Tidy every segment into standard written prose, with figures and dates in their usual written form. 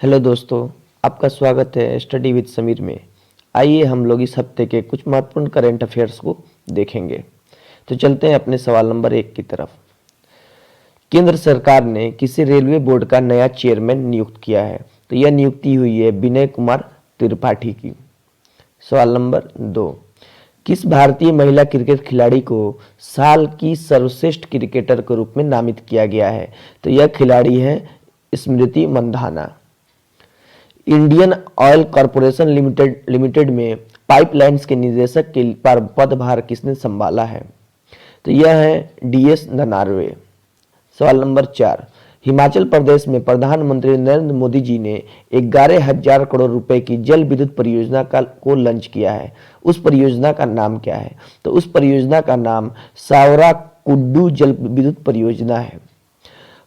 Hello दोस्तों, आपका स्वागत है स्टडी विद समीर में। आइए हम लोग इस हफ्ते के कुछ महत्वपूर्ण करंट अफेयर्स को देखेंगे। तो चलते हैं अपने सवाल नंबर 1 की तरफ। केंद्र सरकार ने किसी रेलवे बोर्ड का नया चेयरमैन नियुक्त किया है? तो यह नियुक्ति हुई है विनय कुमार त्रिपाठी की। सवाल नंबर 2, किस भारतीय महिला क्रिकेट खिलाड़ी को साल की सर्वश्रेष्ठ क्रिकेटर के रूप में नामित किया गया है? तो यह खिलाड़ी है Smriti Mandhana. Indian Oil Corporation Limited में पाइपलाइंस के निदेशक के पदभार किसने संभाला है? तो यह है DS ननार्वे। सवाल नंबर 4, हिमाचल प्रदेश में प्रधानमंत्री नरेंद्र मोदी जी ने 11,000 करोड़ रुपए की जल विद्युत परियोजना को लॉन्च किया है। उस परियोजना का नाम क्या है? तो उस परियोजना का नाम सावरा कुड्डू जल विद्युत परियोजना है।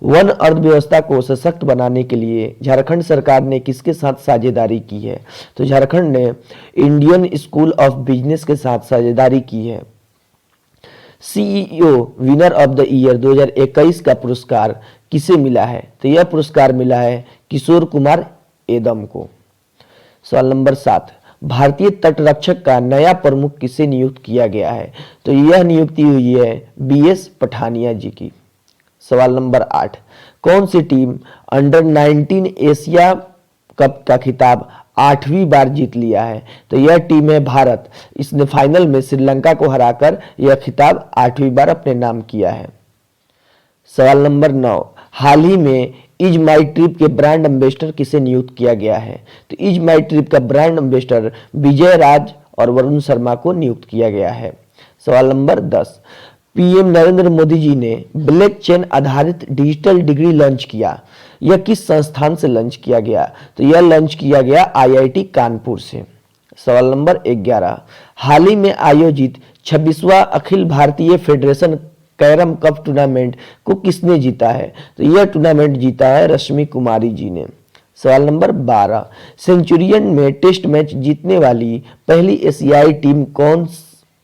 वन अर्थव्यवस्था को सशक्त बनाने के लिए झारखंड सरकार ने किसके साथ साझेदारी की है? तो झारखंड ने इंडियन स्कूल ऑफ बिजनेस के साथ साझेदारी की है। CEO winner of the year 2021 का पुरस्कार किसे मिला है? तो यह पुरस्कार मिला है किशोर कुमार एदम को। सवाल नंबर 7, भारतीय तटरक्षक का नया प्रमुख किसे नियुक्त किया गया है? तो यह नियुक्ति हुई है BS पठानिया जी की। सवाल नंबर 8, कौन सी टीम अंडर 19 एशिया कप का खिताब 8वीं बार जीत लिया है? तो यह टीम है भारत। इसने फाइनल में श्रीलंका को हराकर यह खिताब 8वीं बार अपने नाम किया है। सवाल नंबर 9, हाल ही में इज माई ट्रिप के ब्रांड एम्बेसडर किसे नियुक्त किया गया है? तो इज माई ट्रिप का ब्रांड एम्बेसडर विजय राज और वरुण शर्मा को नियुक्त किया गया है। सवाल नंबर 10, PM नरेंद्र मोदी जी ने ब्लॉकचेन आधारित डिजिटल डिग्री लॉन्च किया। यह किस संस्थान से लॉन्च किया गया? तो यह लॉन्च किया गया IIT कानपुर से। सवाल नंबर 11, हाल ही में आयोजित 26वां Akhil Bharatiya federation carrom cup tournament को किसने जीता है? तो यह टूर्नामेंट जीता है रश्मि कुमारी जी ने। सवाल नंबर 12, सेंचुरियन में टेस्ट मैच जीतने वाली पहली एशियाई टीम कौन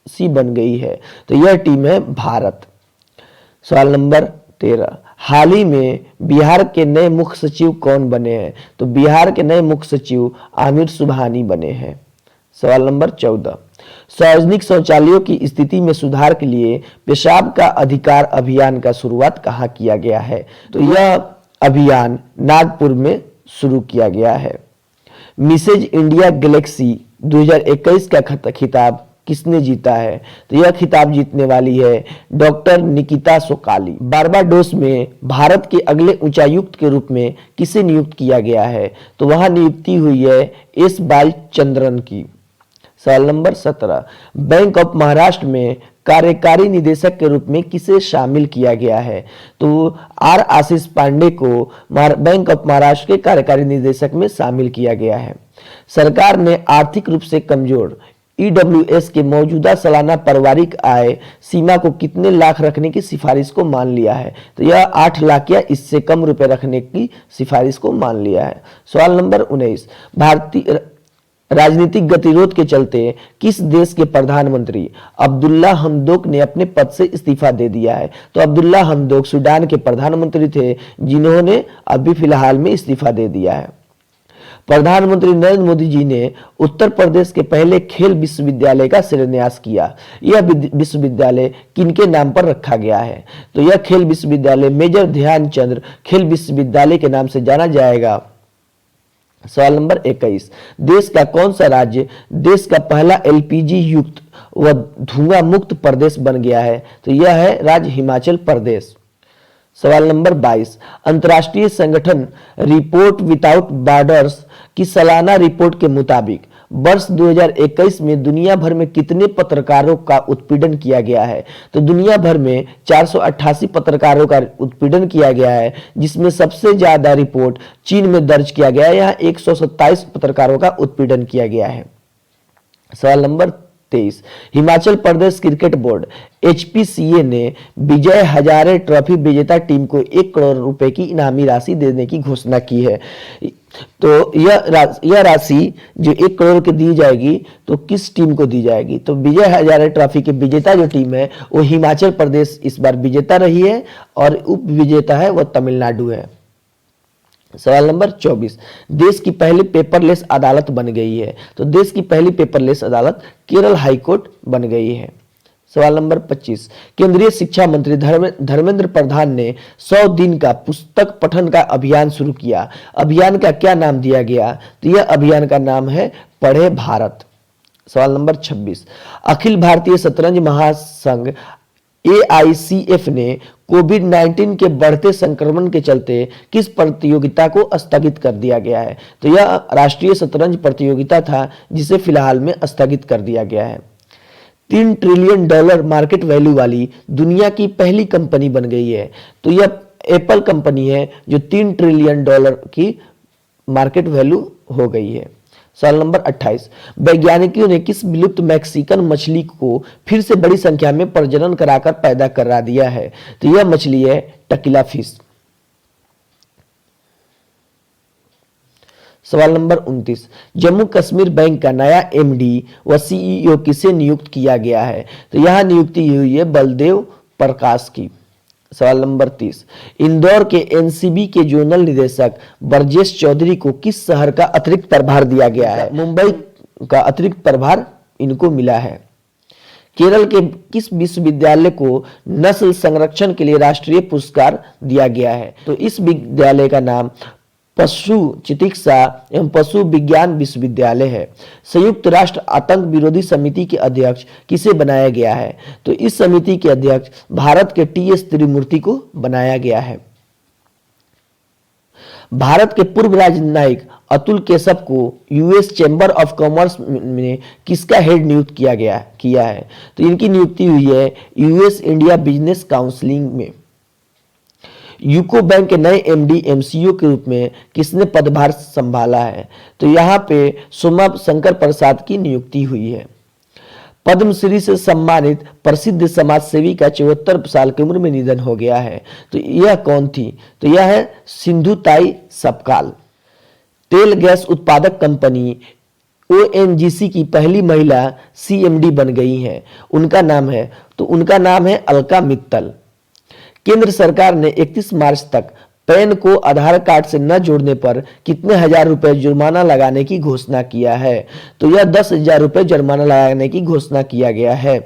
सी बन गई है? तो यह टीम है भारत। सवाल नंबर 13, हाल ही में बिहार के नए मुख्य सचिव कौन बने हैं? तो बिहार के नए मुख्य सचिव आमिर सुबहानी बने हैं। सवाल नंबर 14, सार्वजनिक शौचालयों की स्थिति में सुधार के लिए पेशाब का अधिकार अभियान का शुरुआत कहाँ किया गया है? तो यह अभियान नागपुर में शुरू किया गया है। मिसेज इंडिया गैलेक्सी 2021 का खिताब किसने जीता है? तो यह खिताब जीतने वाली है डॉक्टर निकिता सोकाली। बारबाडोस में भारत के अगले उच्चायुक्त के रूप में किसे नियुक्त किया गया है? तो वहां नियुक्ति हुई है S बालचंद्रन की। सवाल नंबर 17, बैंक ऑफ महाराष्ट्र में कार्यकारी निदेशक के रूप में किसे शामिल किया गया है? तो R आशीष पांडे को बैंक ऑफ महाराष्ट्र के कार्यकारी निदेशक में शामिल किया गया है। सरकार ने आर्थिक रूप से कमजोर EWS के मौजूदा सालाना पारिवारिक आय सीमा को कितने लाख रखने की सिफारिश को मान लिया है? तो यह 8 लाख या इससे कम रुपए रखने की सिफारिश को मान लिया है। सवाल नंबर 19, भारतीय राजनीतिक गतिरोध के चलते किस देश के प्रधानमंत्री अब्दुल्ला हमदोक ने अपने पद से इस्तीफा दे दिया है? तो अब्दुल्ला हमदोक सूडान के प्रधानमंत्री थे, जिन्होंने अभी फिलहाल में इस्तीफा दे दिया है। प्रधानमंत्री नरेंद्र मोदी जी ने उत्तर प्रदेश के पहले खेल विश्वविद्यालय का शिलान्यास किया। यह विश्वविद्यालय किनके नाम पर रखा गया है? तो यह खेल विश्वविद्यालय मेजर ध्यानचंद खेल विश्वविद्यालय के नाम से जाना जाएगा। सवाल नंबर 21, देश का कौन सा राज्य देश का पहला LPG युक्त व धुआं मुक्त प्रदेश बन गया है? तो यह है राज्य हिमाचल प्रदेश। सवाल नंबर 22, अंतर्राष्ट्रीय संगठन रिपोर्ट विदाउट बॉर्डर्स की सालाना रिपोर्ट के मुताबिक वर्ष 2021 में दुनिया भर में कितने पत्रकारों का उत्पीड़न किया गया है? तो दुनिया भर में 488 पत्रकारों का उत्पीड़न किया गया है, जिसमें सबसे ज्यादा रिपोर्ट चीन में दर्ज किया गया है। यहाँ 127 पत्रकारों का उत्पीड़न किया गया है। सवाल number 23, Himachal Pradesh cricket board HPCA ने विजय हजारे ट्रॉफी विजेता टीम को 1 करोड़ रुपए की इनामी राशि देने की घोषणा की है। तो यह राशि जो 1 करोड़ की दी जाएगी तो किस टीम को दी जाएगी? तो विजय हजारे ट्रॉफी की विजेता जो टीम है वो हिमाचल प्रदेश इस बार विजेता रही है और उप विजेता है वह तमिलनाडु है। सवाल नंबर 24, देश की पहली पेपरलेस अदालत बन गई है। तो देश की पहली पेपरलेस अदालत केरल हाईकोर्ट बन गई है। सवाल नंबर 25, केंद्रीय शिक्षा मंत्री धर्मेंद्र प्रधान ने 100 दिन का पुस्तक पठन का अभियान शुरू किया। अभियान का क्या नाम दिया गया? तो यह अभियान का नाम है पढ़े भारत। सवाल नंबर 26, अखिल भारतीय शतरंज महासंघ AICF ने कोविड-19 के बढ़ते संक्रमण के चलते किस प्रतियोगिता को स्थगित कर दिया गया है? तो यह राष्ट्रीय शतरंज प्रतियोगिता था जिसे फिलहाल में स्थगित कर दिया गया है। $3 ट्रिलियन मार्केट वैल्यू वाली दुनिया की पहली कंपनी बन गई है। तो यह एप्पल कंपनी है जो $3 ट्रिलियन की मार्केट वैल्यू हो गई है। सवाल नंबर 28, वैज्ञानिकों ने किस विलुप्त मैक्सिकन मछली को फिर से बड़ी संख्या में प्रजनन कराकर पैदा करा दिया है? तो यह मछली है टकीला फिश। सवाल नंबर 29, जम्मू कश्मीर बैंक का नया MD व CEO किसे नियुक्त किया गया है? तो यह नियुक्ति हुई है बलदेव प्रकाश की। सवाल नंबर 30, इंदौर के NCB के जोनल निदेशक ब्रजेश चौधरी को किस शहर का अतिरिक्त प्रभार दिया गया है? मुंबई का अतिरिक्त प्रभार इनको मिला है। केरल के किस विश्वविद्यालय को नस्ल संरक्षण के लिए राष्ट्रीय पुरस्कार दिया गया है? तो इस विद्यालय का नाम पशु चिकित्सा एवं पशु विज्ञान विश्वविद्यालय है। संयुक्त राष्ट्र आतंक विरोधी समिति के अध्यक्ष किसे बनाया गया है? तो इस समिति के अध्यक्ष भारत के TS त्रिमूर्ति को बनाया गया है। भारत के पूर्व राजनयिक अतुल केशव को US चैम्बर ऑफ कॉमर्स में किसका हेड नियुक्त किया है? तो इनकी नियुक्ति हुई है US इंडिया बिजनेस काउंसिलिंग में। यूको बैंक के नए MD MCO के रूप में किसने पदभार संभाला है? तो यहाँ पे सोमा शंकर प्रसाद की नियुक्ति हुई है। पद्मश्री से सम्मानित प्रसिद्ध समाजसेवी का 74 साल की उम्र में निधन हो गया है। तो यह कौन थी? तो यह है सिंधु ताई सपकाल। तेल गैस उत्पादक कंपनी ONGC की पहली महिला CMD बन गई है। उनका नाम है अलका मित्तल। केंद्र सरकार ने 31 मार्च तक पैन को आधार कार्ड से न जोड़ने पर कितने हजार रुपए जुर्माना लगाने की घोषणा किया है? तो यह 10,000 रुपए जुर्माना लगाने की घोषणा किया गया है।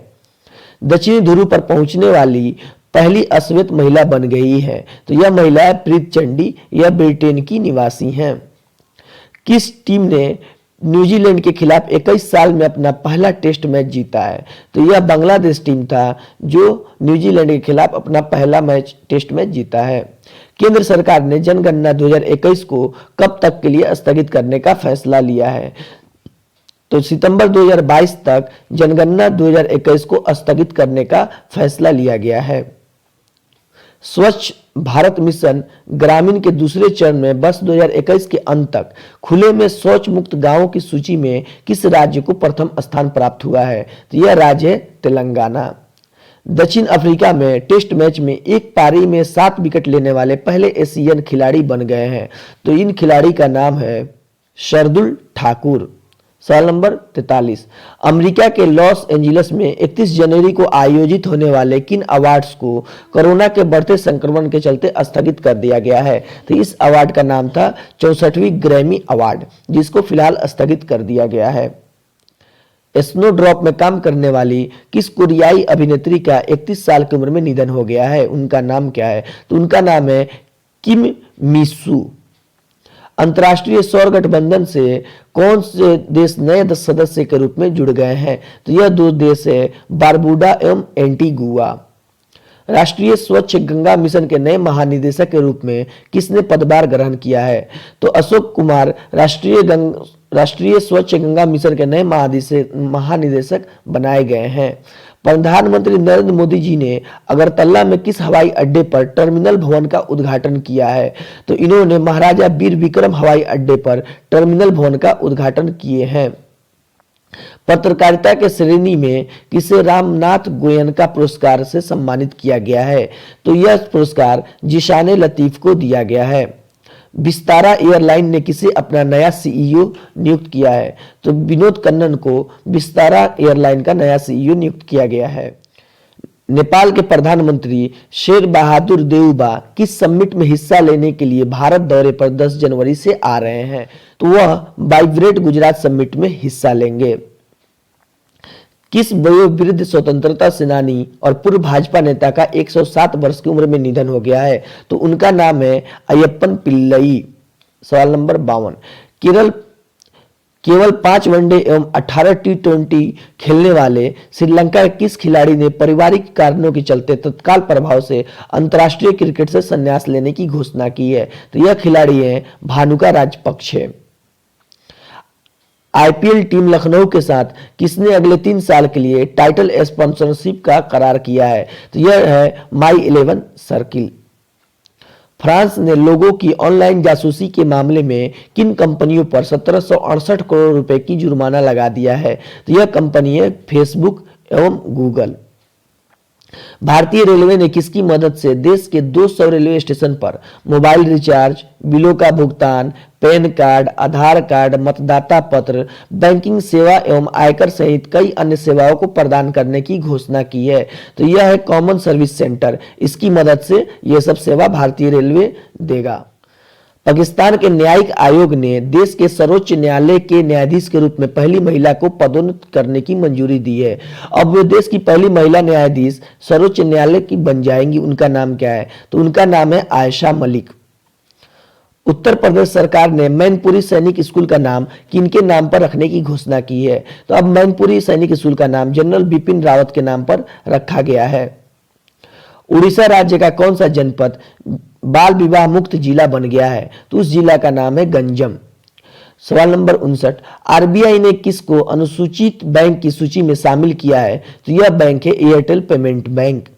दक्षिणी ध्रुव पर पहुंचने वाली पहली अश्वेत महिला बन गई है। तो यह महिला है प्रीत चंडी, यह ब्रिटेन की निवासी हैं। किस टीम ने न्यूजीलैंड के खिलाफ 21 साल में अपना पहला टेस्ट मैच जीता है? तो यह बांग्लादेश टीम था जो न्यूजीलैंड के खिलाफ अपना पहला टेस्ट मैच जीता है। केंद्र सरकार ने जनगणना 2021 को कब तक के लिए स्थगित करने का फैसला लिया है? तो सितंबर 2022 तक जनगणना 2021 को स्थगित करने का फैसला लिया गया है। स्वच्छ भारत मिशन ग्रामीण के दूसरे चरण में वर्ष 2021 के अंत तक खुले में शौच मुक्त गांवों की सूची में किस राज्य को प्रथम स्थान प्राप्त हुआ है? तो यह राज्य है तेलंगाना। दक्षिण अफ्रीका में टेस्ट मैच में एक पारी में 7 विकेट लेने वाले पहले एशियन खिलाड़ी बन गए हैं। तो इन खिलाड़ी का नाम है शार्दुल ठाकुर। सवाल नंबर 43, अमेरिका के लॉस एंजलिस में 31 जनवरी को आयोजित होने वाले किन अवार्ड्स को कोरोना के बढ़ते संक्रमण के चलते स्थगित कर दिया गया है? तो इस अवार्ड का नाम था 64वीं ग्रैमी अवार्ड, जिसको फिलहाल स्थगित कर दिया गया है। स्नोड्रॉप में काम करने वाली किस कोरियाई अभिनेत्री का 31 साल की उम्र में निधन हो गया है? उनका नाम क्या है? तो उनका नाम है किम मिसू। अंतर्राष्ट्रीय सौर गठबंधन से कौन से देश नए सदस्य के रूप में जुड़ गए हैं? तो यह 2 देश है बारबुडा एवं एंटीगुआ। राष्ट्रीय स्वच्छ गंगा मिशन के नए महानिदेशक के रूप में किसने पदभार ग्रहण किया है? तो अशोक कुमार राष्ट्रीय स्वच्छ गंगा मिशन के नए महानिदेशक बनाए गए हैं। प्रधानमंत्री नरेंद्र मोदी जी ने अगरतला में किस हवाई अड्डे पर टर्मिनल भवन का उद्घाटन किया है? तो इन्होंने महाराजा वीर विक्रम हवाई अड्डे पर टर्मिनल भवन का उद्घाटन किए हैं। पत्रकारिता के श्रेणी में किसे रामनाथ गोयनका पुरस्कार से सम्मानित किया गया है? तो यह पुरस्कार जिशान लतीफ को दिया गया है। विस्तारा एयरलाइन ने किसे अपना नया CEO नियुक्त किया है? तो विनोद कन्नन को विस्तारा एयरलाइन का नया CEO नियुक्त किया गया है। नेपाल के प्रधानमंत्री शेर बहादुर देउबा किस समिट में हिस्सा लेने के लिए भारत दौरे पर 10 जनवरी से आ रहे हैं? तो वह वाइब्रेंट गुजरात समिट में हिस्सा लेंगे। किस वयोवृद्ध स्वतंत्रता सेनानी और पूर्व भाजपा नेता का 107 वर्ष की उम्र में निधन हो गया है? तो उनका नाम है अय्यप्पन पिल्लई। सवाल नंबर 52। केवल 5 वनडे एवं 18 टी20 खेलने वाले श्रीलंका के किस खिलाड़ी ने पारिवारिक कारणों के चलते तत्काल प्रभाव से अंतर्राष्ट्रीय क्रिकेट से संन्यास लेने की घोषणा की है? तो यह खिलाड़ी है भानुका राजपक्षे। आईपीएल टीम लखनऊ के साथ किसने अगले 3 साल के लिए टाइटल स्पॉन्सरशिप का करार किया है? तो यह है माई 11 सर्किल। फ्रांस ने लोगों की ऑनलाइन जासूसी के मामले में किन कंपनियों पर 1768 करोड़ रुपए की जुर्माना लगा दिया है? तो यह कंपनी है फेसबुक एवं गूगल। भारतीय रेलवे ने किसकी मदद से देश के 200 रेलवे स्टेशन पर मोबाइल रिचार्ज, बिलों का भुगतान, पैन कार्ड, आधार कार्ड, मतदाता पत्र, बैंकिंग सेवा एवं आयकर सहित कई अन्य सेवाओं को प्रदान करने की घोषणा की है? तो यह है कॉमन सर्विस सेंटर। इसकी मदद से यह सब सेवा भारतीय रेलवे देगा। पाकिस्तान के न्यायिक आयोग ने देश के सर्वोच्च न्यायालय के न्यायाधीश के रूप में पहली महिला को पदोन्नत करने की मंजूरी दी है। अब वे देश की पहली महिला न्यायाधीश सर्वोच्च न्यायालय की बन जाएंगी। उनका नाम क्या है? तो उनका नाम है आयशा मलिक। उत्तर प्रदेश सरकार ने मैनपुरी सैनिक स्कूल का नाम किनके नाम पर रखने की घोषणा की है? तो अब मैनपुरी सैनिक स्कूल का नाम जनरल बिपिन रावत के नाम पर रखा गया है। उड़ीसा राज्य का कौन सा जनपद बाल विवाह मुक्त जिला बन गया है? तो उस जिला का नाम है गंजम। सवाल नंबर 59। आरबीआई ने किसको अनुसूचित बैंक की सूची में शामिल किया है? तो यह बैंक है Airtel payment bank.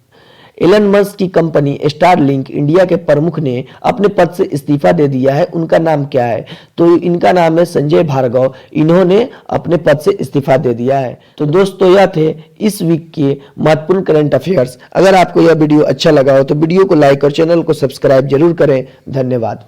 Elon Musk की कंपनी स्टारलिंक इंडिया के प्रमुख ने अपने पद से इस्तीफा दे दिया है। उनका नाम क्या है? तो इनका नाम है संजय भार्गव। इन्होंने अपने पद से इस्तीफा दे दिया है। तो दोस्तों यह थे इस वीक के महत्वपूर्ण करंट अफेयर्स। अगर आपको यह वीडियो अच्छा लगा हो तो वीडियो को लाइक और चैनल को सब्सक्राइब जरूर करें। धन्यवाद।